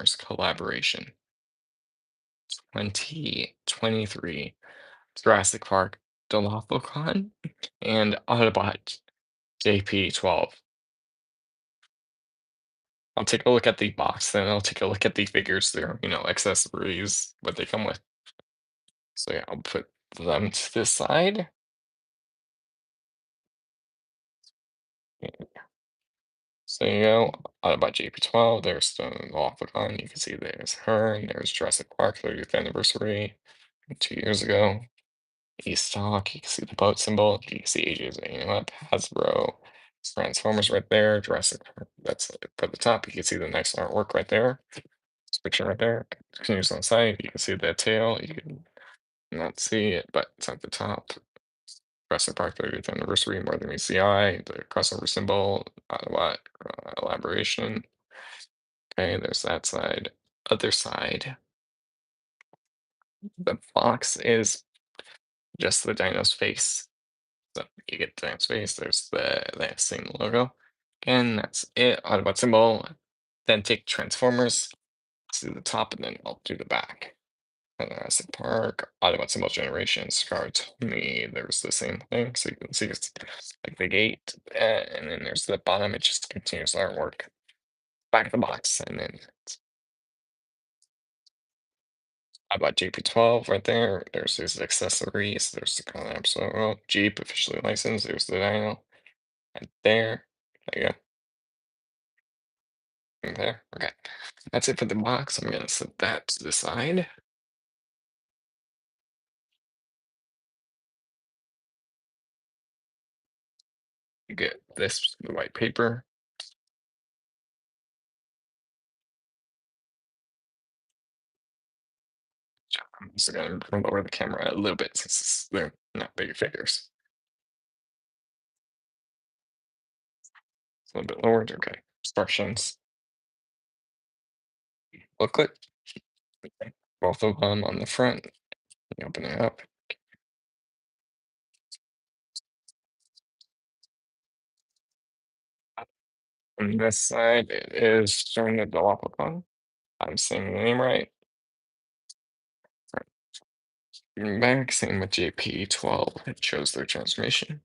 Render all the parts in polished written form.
Transformers collaboration. 2023 Jurassic Park Dilophocon and Autobot Jp12. I'll take a look at the box, then I'll take a look at the figures, their, accessories, what they come with. So yeah, I'll put them to the side. So you go, Autobot JP12, there's the Dilophocon, you can see there's her, and there's Jurassic Park 30th anniversary 2 years ago. E-stock, you can see the boat symbol, you can see AJ's up, Hasbro, Transformers right there, Jurassic Park, that's for the top, you can see the nice artwork right there. This picture right there, continues on the side, you can see the tail, you can not see it, but it's at the top. Jurassic Park 30th anniversary, more than meets the eye, the crossover symbol, what elaboration. Okay, there's that side. Other side, the box is just the dino's face. So you get the space, there's the same logo. Again, that's it. Autobot symbol. Then take Transformers to the top, and then I'll do the back. And Jurassic Park, Autobot symbol generation, Scar told me there's the same thing. So you can see it's like the gate, and then there's the bottom, it just continues artwork. Back of the box, and then Autobot JP12 right there. There's his accessories, there's the collapse logo, Jeep officially licensed, there's the dino. Right there. There you go. There. Okay. That's it for the box. I'm gonna set that to the side. You get this the white paper. I'm just gonna lower the camera a little bit since they're not big figures. It's a little bit lowered. Okay. Instructions. Booklet. Okay. Both of them on the front. You open it up. On this side, it is showing the Dilophocon. I'm saying the name right. Back, same with JP12. It shows their transformation.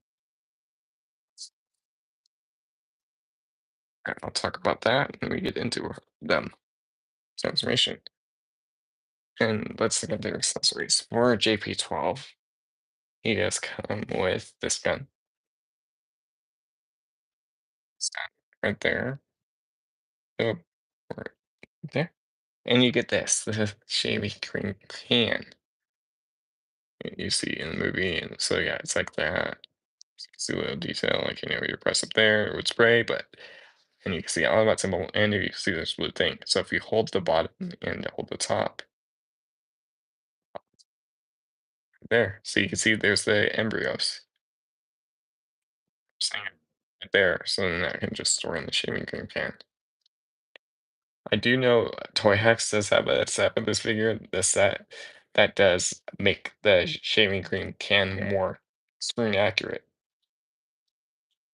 Okay, I'll talk about that when we get into them. Transformation. And let's look at their accessories. For JP12, he does come with this gun. This gun right there. Oh, right there. And you get this, the shaving cream can you see in the movie. And so yeah, it's like that. So you can see a little detail, like you press up there, it would spray, but and you can see all that symbol, and you can see this blue thing. So if you hold the bottom and hold the top, there, so you can see there's the embryos. Saying it right there, so then that can just store in the shaving cream can. I do know Toy Hex does have a set with this figure, the set that does make the shaving cream can more screen accurate.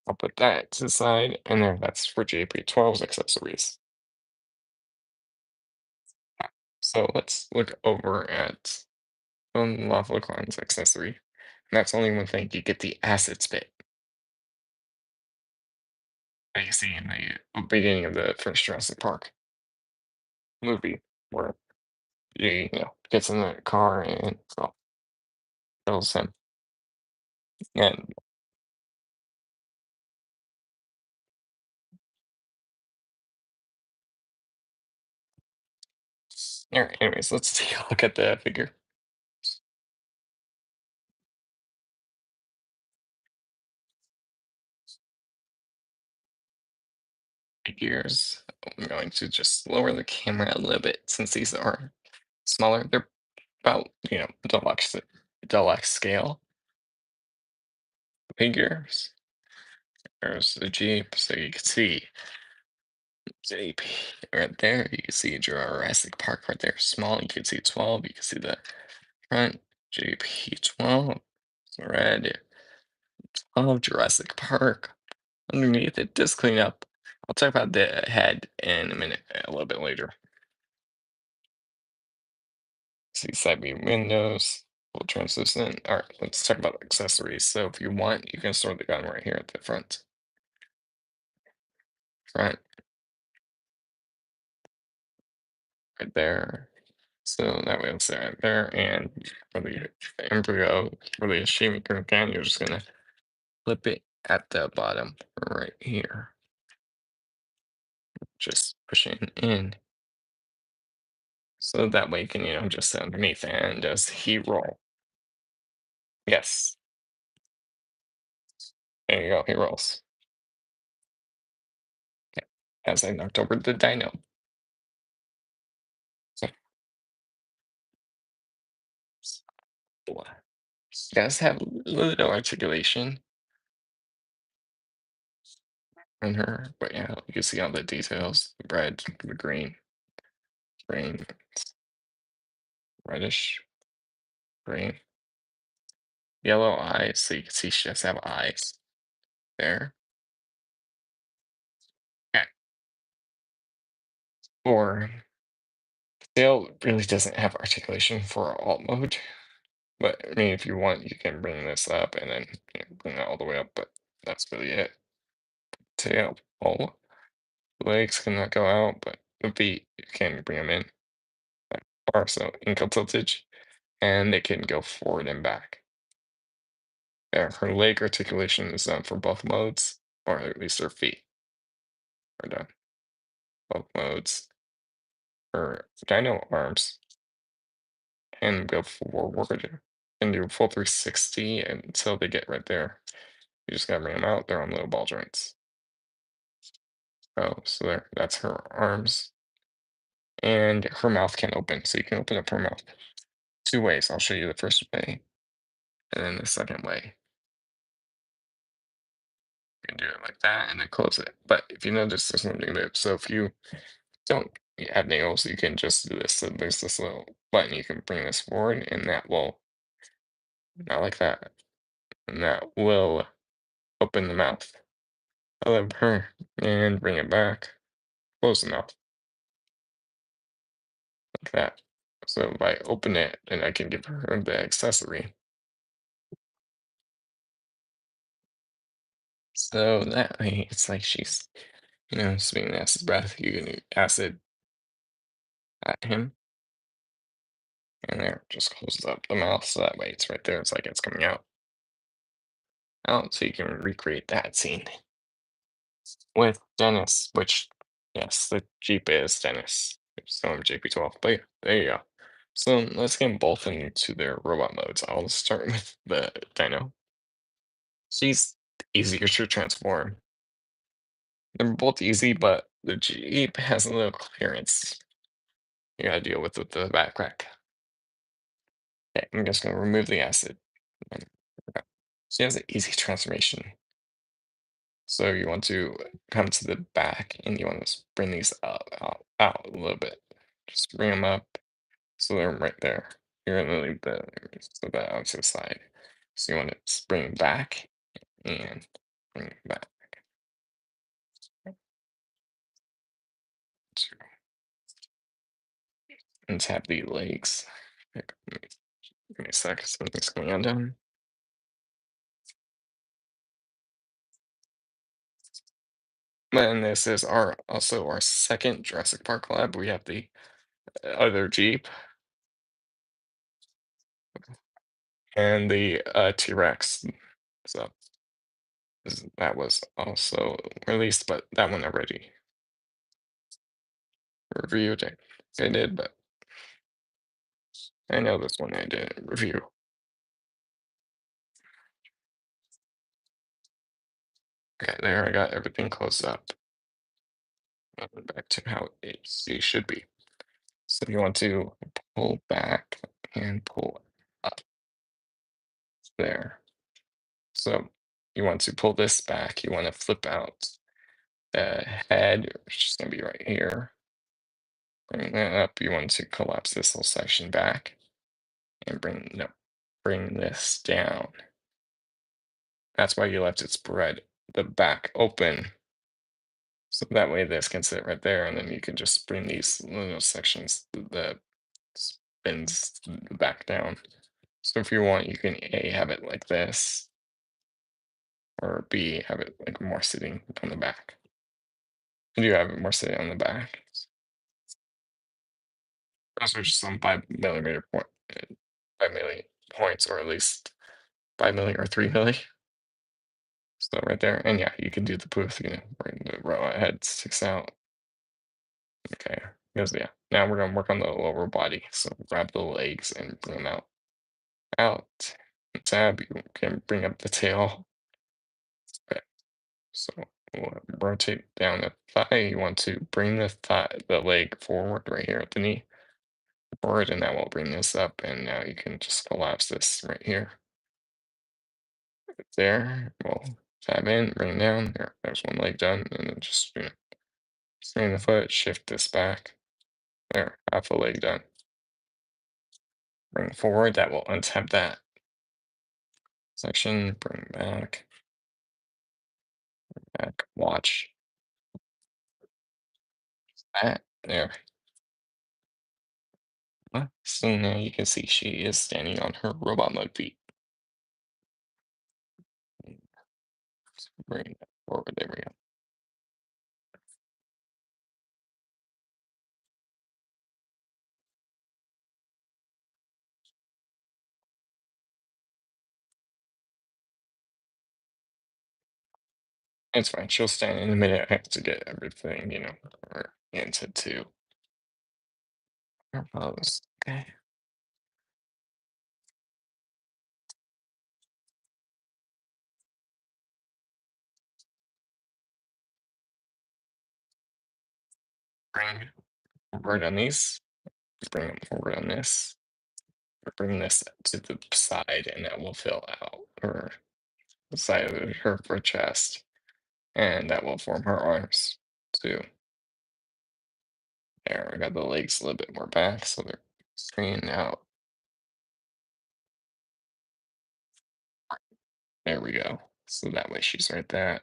I'll put that to the side, and then that's for JP12's accessories. So let's look over at Lawful accessory. And that's only one thing. You get the acid spit that you see in the beginning of the first Jurassic Park movie, where gets in the car and well, kills him. And anyways, let's take a look at the figure. Figures. I'm going to just lower the camera a little bit since these are smaller. They're about deluxe scale figures. There's the Jeep, so you can see Jeep right there. You can see Jurassic Park right there, small. You can see 12. You can see the front JP12, red of Jurassic Park. Underneath it, just clean up. I'll talk about the head in a minute, a little bit later. these side view windows, full translucent. All right, let's talk about accessories. So if you want, you can store the gun right here at the front, right there. So that way it's right there. And for the embryo, for the shaving cream can, you're just gonna flip it at the bottom right here. Just pushing in. So that way you can, just sit underneath and does he roll. Yes. There you go, he rolls. Okay. As I knocked over the dino. So does have a little articulation in her, but yeah, you can see all the details. The red, the green, reddish, green, yellow eyes. So you can see she does have eyes there. Okay. Or tail really doesn't have articulation for alt mode. But I mean, if you want, you can bring this up and then bring that all the way up. But that's really it. Tail, oh, legs cannot go out, but the feet you can bring them in. Or so ankle tiltage, and they can go forward and back. Yeah, her leg articulation is done for both modes, or at least her feet are done. Both modes. Her dino arms can go forward and do full 360 until they get right there. You just gotta bring them out. They're on little ball joints. Oh, so there, that's her arms. And her mouth can open. So you can open up her mouth two ways. I'll show you the first way and then the second way. You can do it like that and then close it. But if you notice, there's nothing there. So if you don't have nails, you can just do this. So there's this little button. You can bring this forward and that will, not like that. And that will open the mouth of her and bring it back. Close the mouth like that. So if I open it, then I can give her the accessory. So that way, it's like she's, spitting acid breath. You can acid at him, and there just closes up the mouth. So that way, it's right there. It's like it's coming out. So you can recreate that scene with Dennis, which, yes, the Jeep is Dennis. So I'm JP12. But yeah, there you go. So let's get them both into their robot modes. I'll start with the Dino. She's easier to transform. They're both easy, but the Jeep has a little clearance you gotta deal with the back crack. Okay, I'm just gonna remove the acid. And- okay. She has an easy transformation. So you want to come to the back and you want to bring these out a little bit. Just bring them up so they're right there. You're gonna leave the so that out to the side. So you want to just bring it back and bring it back to and tap the legs. Okay, give me a sec, something's going on down. And this is also our second Jurassic Park collab. We have the other Jeep and the T-Rex. So that was also released, but that one already reviewed. I did, but I know this one I didn't review. Okay, there I got everything closed up. Back to how it should be. So you want to pull back and pull up there. So you want to pull this back. You want to flip out the head, which is going to be right here. Bring that up. You want to collapse this little section back and bring this down. That's why you left it spread the back open. So that way this can sit right there, and then you can just bring these little sections, the bends back down. So if you want, you can A, have it like this, or B, have it like more sitting on the back. You have it more sitting on the back. Those are just some 5 millimeter point, 5 milli points, or at least 5 milli or 3 milli. So right there, and yeah, you can do the poof, where the row head sticks out. Okay, because yeah, now we're gonna work on the lower body. So grab the legs and bring them out. Out. Tab, you can bring up the tail. Okay, so we'll rotate down the thigh. You want to bring the leg forward right here at the knee. Forward, and that will bring this up, and now you can just collapse this right here. There, we'll tab in, bring it down. There's one leg done, and then just swing the foot, shift this back. There, half a leg done. Bring forward, that will untap that section. Bring back, watch that. There. So now you can see she is standing on her robot mode feet. Bring that forward. There we go. It's fine. She'll stand in a minute. I have to get everything, oriented to her pose. Okay. Bring forward on these. Bring them forward on this. Bring this to the side, and that will fill out the side of her chest, and that will form her arms too. There, I got the legs a little bit more back, so they're straightened out. There we go. So that way she's right there.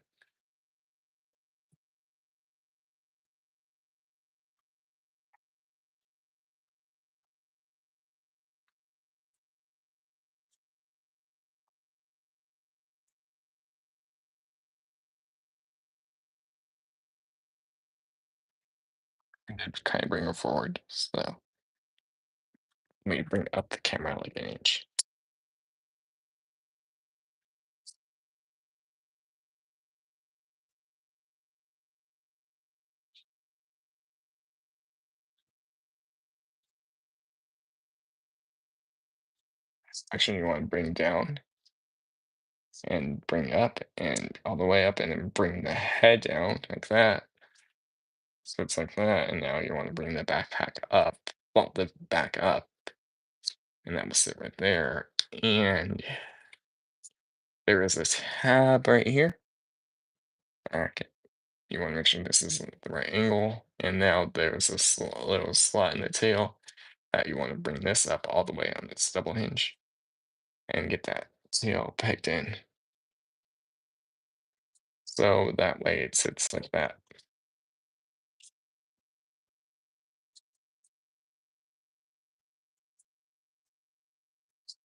And then kind of bring her forward. So let me bring up the camera like an inch. Section you want to bring down and bring up and all the way up, and then bring the head down like that. So it's like that, and now you want to bring the backpack up, well, the back up, and that will sit right there. And there is a tab right here. Okay, you want to make sure this is at the right angle. And now there's a little slot in the tail that you want to bring this up all the way on this double hinge and get that tail pegged in. So that way it sits like that.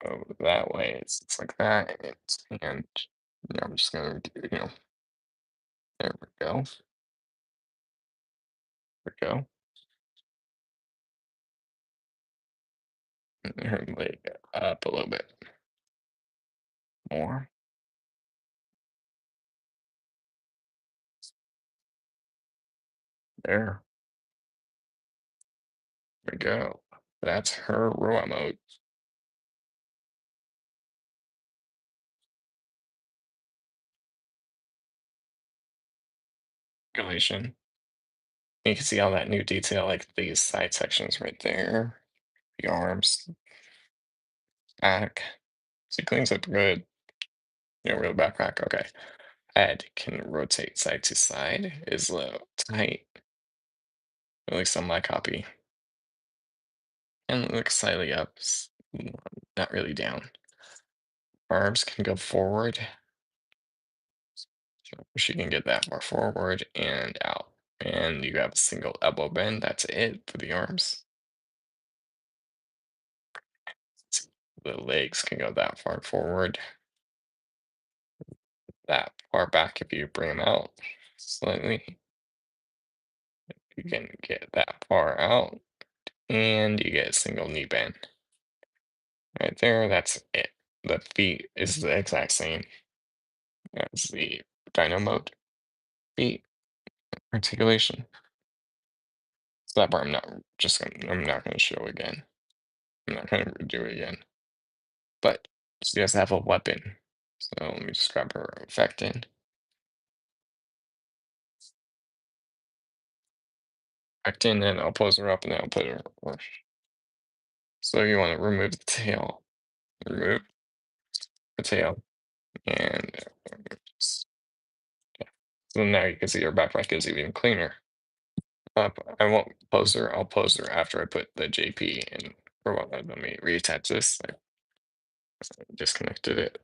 So that way it sits like that. And I'm just gonna do, there we go. There we go. And her leg up a little bit more. There we go. That's her robot mode. Calculation. You can see all that new detail, like these side sections right there, the arms, back. So it cleans up good. Real backpack. Okay. Head can rotate side to side, is a little tight, at least on my copy. And look slightly up, not really down. Arms can go forward. So she can get that more forward and out. And you have a single elbow bend. That's it for the arms. the legs can go that far forward, that far back if you bring them out slightly. You can get that far out, and you get a single knee bend. Right there, that's it. The feet is the exact same as the dyno mode feet articulation. So that part I'm not gonna show again. I'm not gonna do it again. But she does have a weapon. So let me just grab her effect in. Effect in, and I'll pose her up and then I'll put her. So you want to remove the tail. Remove the tail. And s- so now you can see her backpack is even cleaner. I won't pose her. I'll pose her after I put the JP in. Let me reattach this. I disconnected it.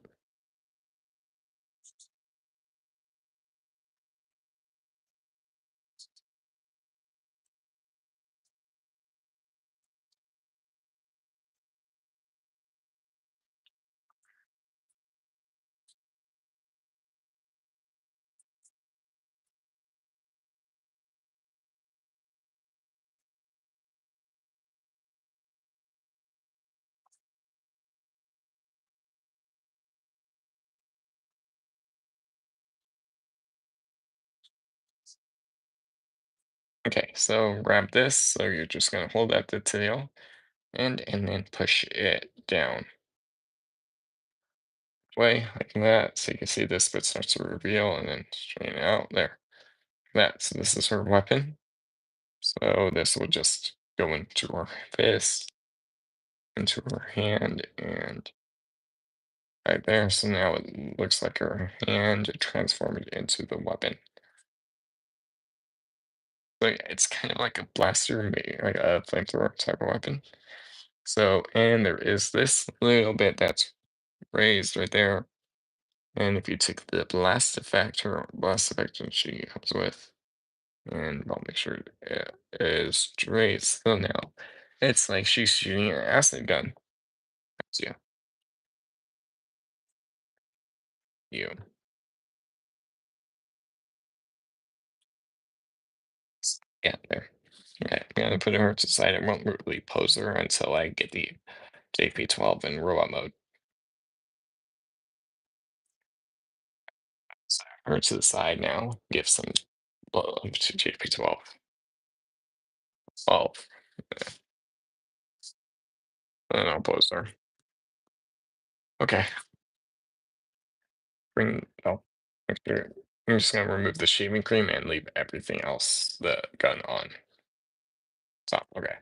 Okay, so grab this. So you're just gonna hold at the tail and then push it down way like that. So you can see this bit starts to reveal and then straighten out there. That. So this is her weapon. So this will just go into her fist, into her hand, and right there. So now it looks like her hand transformed into the weapon. So yeah, it's kind of like a blaster, like a flamethrower type of weapon. So, and there is this little bit that's raised right there. And if you take the blast effect, or blast effect that she comes with, and I'll make sure it is straight. So now it's like she's shooting an acid gun. So yeah, you. Yeah, there. Okay, I'm gonna put her to the side. I won't really pose her until I get the JP12 in robot mode. So her to the side now. Give some love to JP12. 12. And I'll pose her. Okay. Oh, okay. I'm just gonna remove the shaving cream and leave everything else, the gun on top. Okay.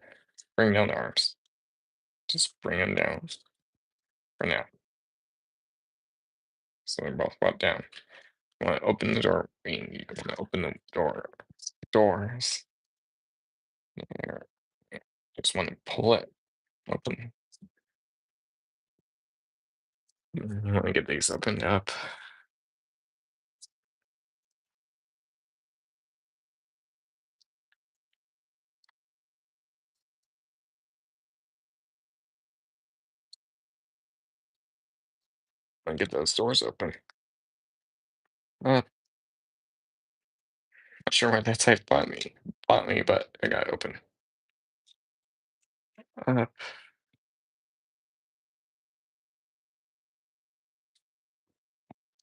Bring down the arms. Just bring them down for now. So they're both brought down. You want to open the door. You want to open the doors. There. Just want to pull it open. You want to get these opened up. And get those doors open. Not sure why that type bought me, but I got it open. Uh,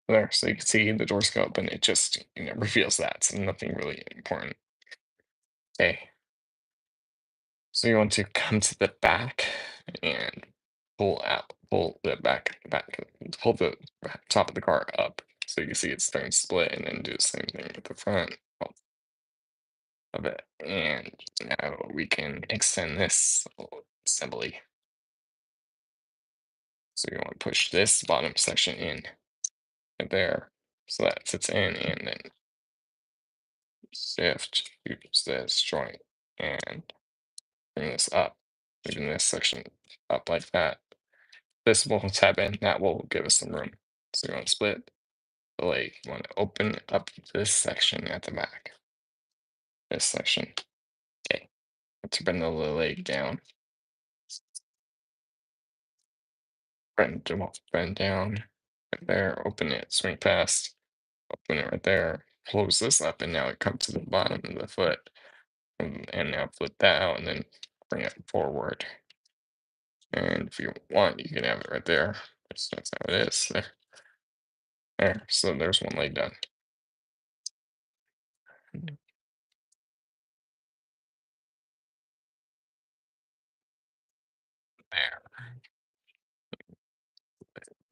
there, so you can see the doors go open. It just reveals that. So nothing really important. Okay. So you want to come to the back and pull the pull the top of the car up. So you can see it's starting to split, and then do the same thing with the front of it. And now we can extend this assembly. So you want to push this bottom section in right there. So that sits in, and then shift, use this joint, and bring this up, moving this section up like that. This will tab in, that will give us some room. So you want to split the leg. You want to open up this section at the back. This section. Okay. To bring the leg down. bend down right there, open it, swing past, open it right there, close this up, and now it comes to the bottom of the foot. And now flip that out and then bring it forward. And if you want, you can have it right there. That's how it is. There. There. So there's one leg done. There.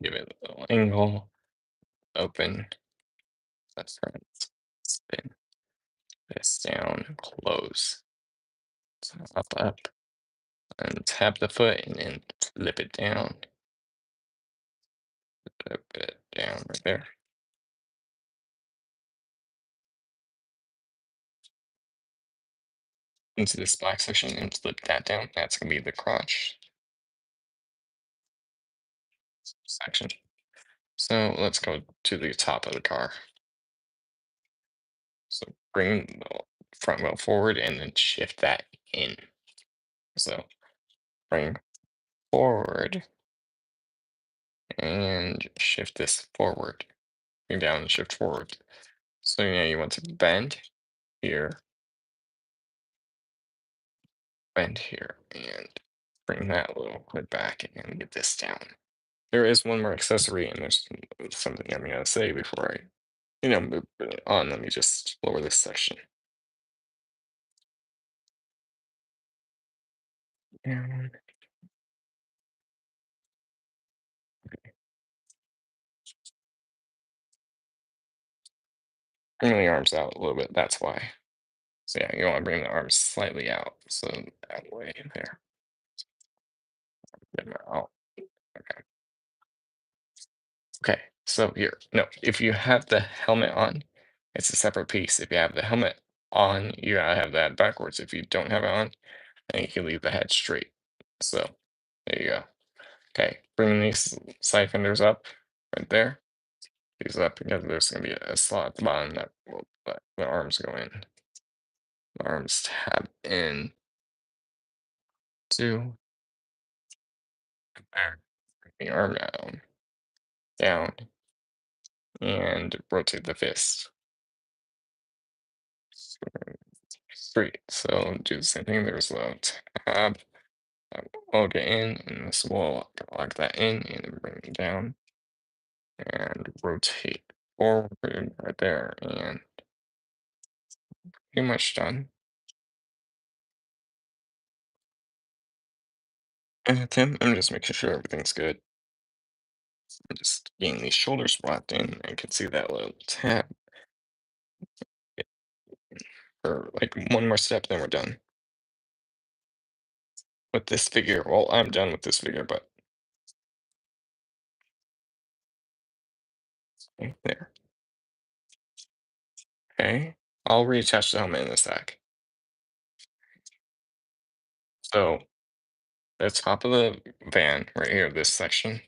Give it a little angle. Open. That's right. Spin this down. Close. So up, up. And tap the foot and then flip it down. Flip it down right there. Into this black section and flip that down. That's gonna be the crotch section. So let's go to the top of the car. So bring the front wheel forward and then shift that in. So bring forward and shift this forward. Bring down and shift forward. So now you want to bend here, and bring that little hood back and get this down. There is one more accessory, and there's something I'm gonna say before I, move it on. Let me just lower this section. And bring the arms out a little bit. That's why. So yeah, you want to bring the arms slightly out. So that way there. Get 'em out. Okay. Okay. So here, no, if you have the helmet on, it's a separate piece. If you have the helmet on, you gotta have that backwards. If you don't have it on, then you can leave the head straight. So there you go. Okay. Bring these side fenders up right there. These up because there's gonna be a slot at the bottom that will let the arms go in. The arms tab in to there. Bring the arm down, and rotate the fist. Straight. So do the same thing. There's a tab. Log it in, and this will log that in, and then bring it down and rotate forward right there, and pretty much done. And Tim, I'm just making sure everything's good. I'm just getting these shoulders locked in. I can see that little tab. Or like one more step, then we're done with this figure. Well, I'm done with this figure, but okay, there. Okay. I'll reattach the helmet in a sec. So the top of the van right here, this section,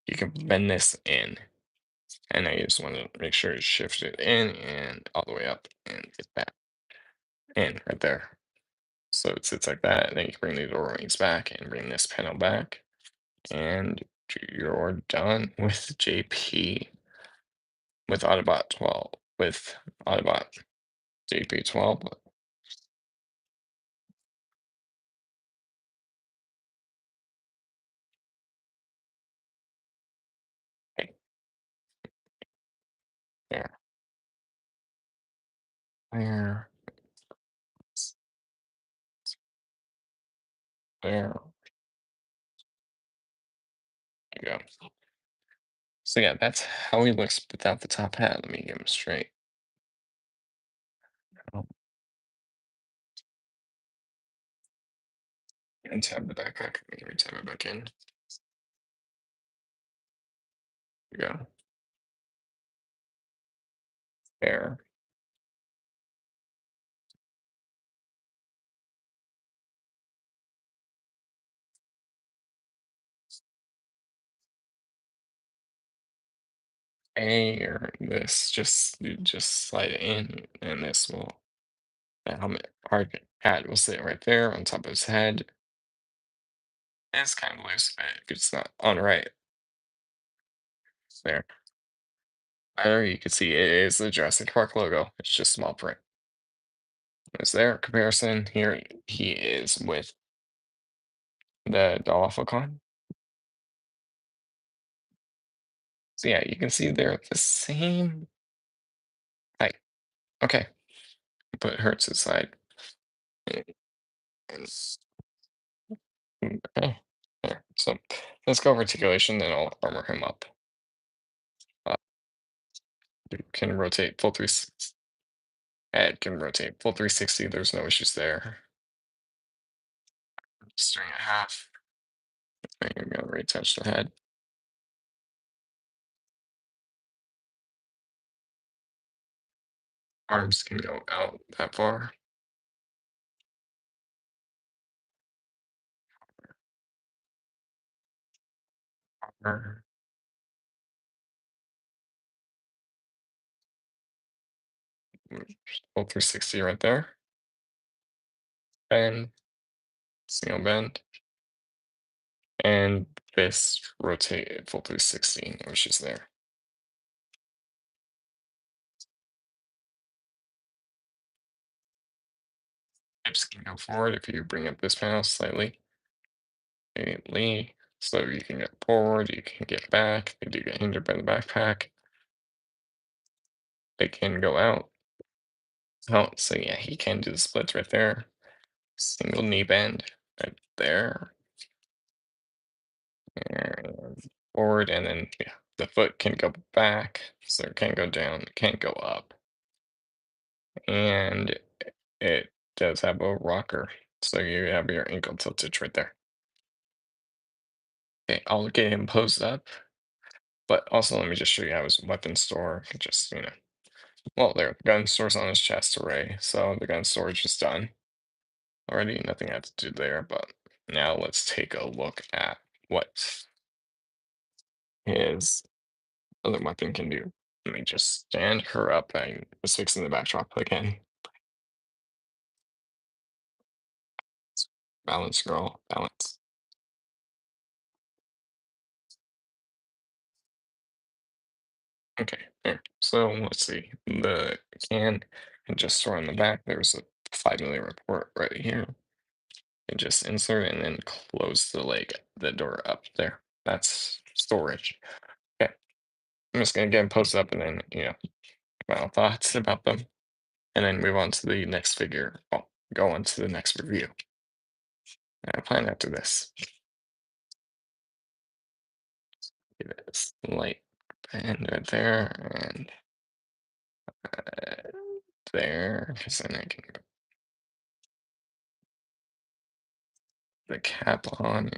you can bend this in. And I just want to make sure you shift it in and all the way up and get that in right there. So it sits like that. And then you can bring the door wings back and bring this panel back. And you're done with JP with Autobot 12 with Autobot JP12. Okay, there, there, there you go. So yeah, that's how he looks without the top hat. Let me get him straight. Oh, and tab the backpack. Let me tab it back in. There you go. There. A or this, just you just slide it in, and this will the helmet hard hat will sit right there on top of his head. It's kind of loose, but it's not on right. There. There you can see it is the Jurassic Park logo. It's just small print. Is there comparison here? He is with the Dilophocon. So yeah, you can see they're the same height. Okay, put Hertz aside. And- Okay, there. So let's go articulation, then I'll armor him up. Uh, you can rotate full 360. Ed can rotate full 360. There's no issues there. String at half. I'm gonna retouch the head. Arms can go out that far. Armor, full 360 right there. Bend, single bend, and this rotate full 360, which is there. Hips can go forward if you bring up this panel slightly. Immediately, so you can get forward, you can get back. They do get hindered by the backpack. They can go out. Oh, so yeah, he can do the splits right there. Single knee bend right there. And forward, and then yeah, the foot can go back, so it can go down, it can't go up. And it does have a rocker, so you have your ankle tilted right there. Okay, I'll get him posed up, but also let me just show you how his weapon store can just, well, there, gun store's on his chest array, so the gun storage is done already. Nothing I have to do there, but now let's take a look at what his other weapon can do. Let me just stand her up. I was fixing the backdrop again. Balance, girl, balance. Okay, there. So let's see. The can and just store in the back. There's a 5 mm port right here. And just insert and then close the leg, the door up there. That's storage. Okay. I'm just gonna get them posted up and then, final thoughts about them. And then move on to the next figure. Well, go on to the next review. I plan after this. Give it a slight bend right there and there, because then I can put the cap on.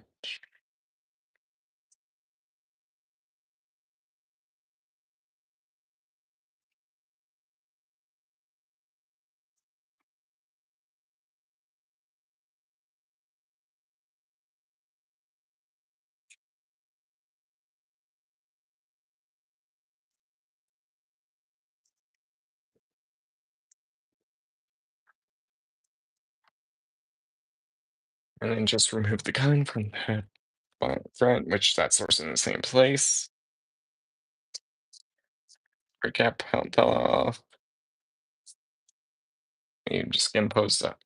And then just remove the gun from the front, which that source in the same place. Or cap fell off. You just get posed up.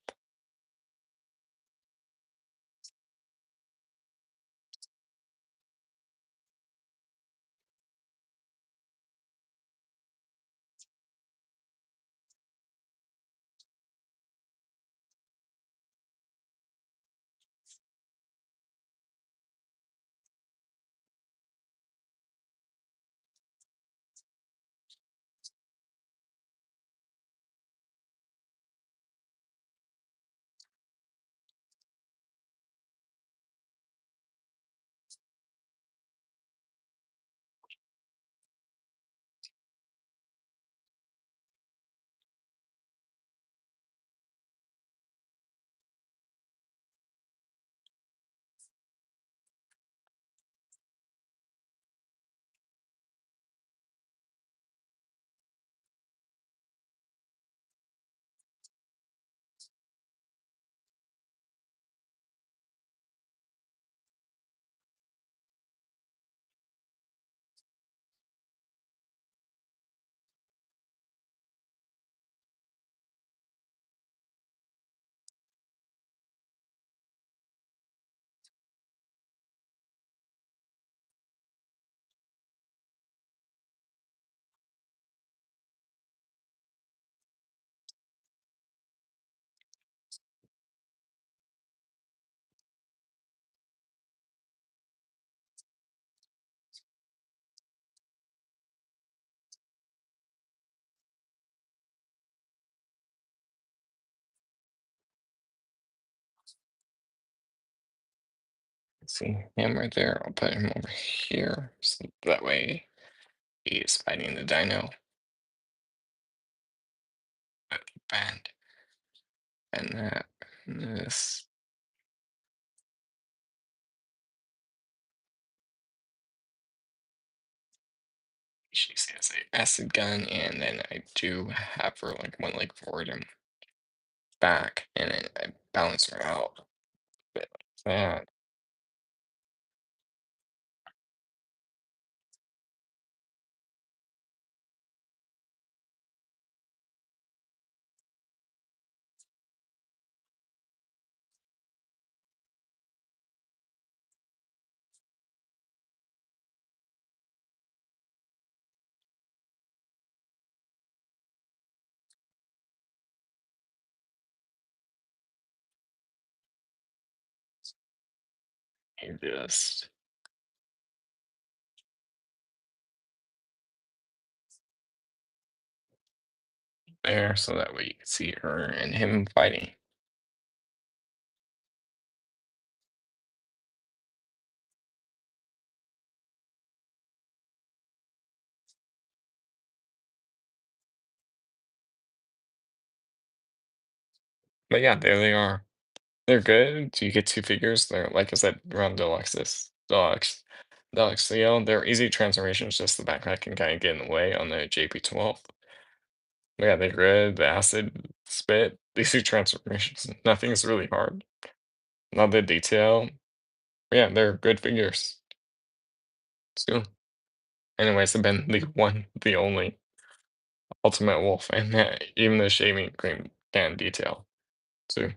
See him right there. I'll put him over here. So that way he's fighting the dino at the bend. And that and this. She has a acid gun, and then I do have her like one leg forward and back, and then I balance her out a bit like that. And just there, so that way you can see her and him fighting. But yeah, there they are. They're good. You get two figures. They're like I said, around Deluxe. So, they're easy transformations, just the backpack can kind of get in the way on the JP12. Yeah, they're good. The acid spit, these two transformations, nothing's really hard. Not the detail. Yeah, they're good figures. So, anyways, I've been the one, the only Ultimate Wolf, and even the shaving cream can detail. So.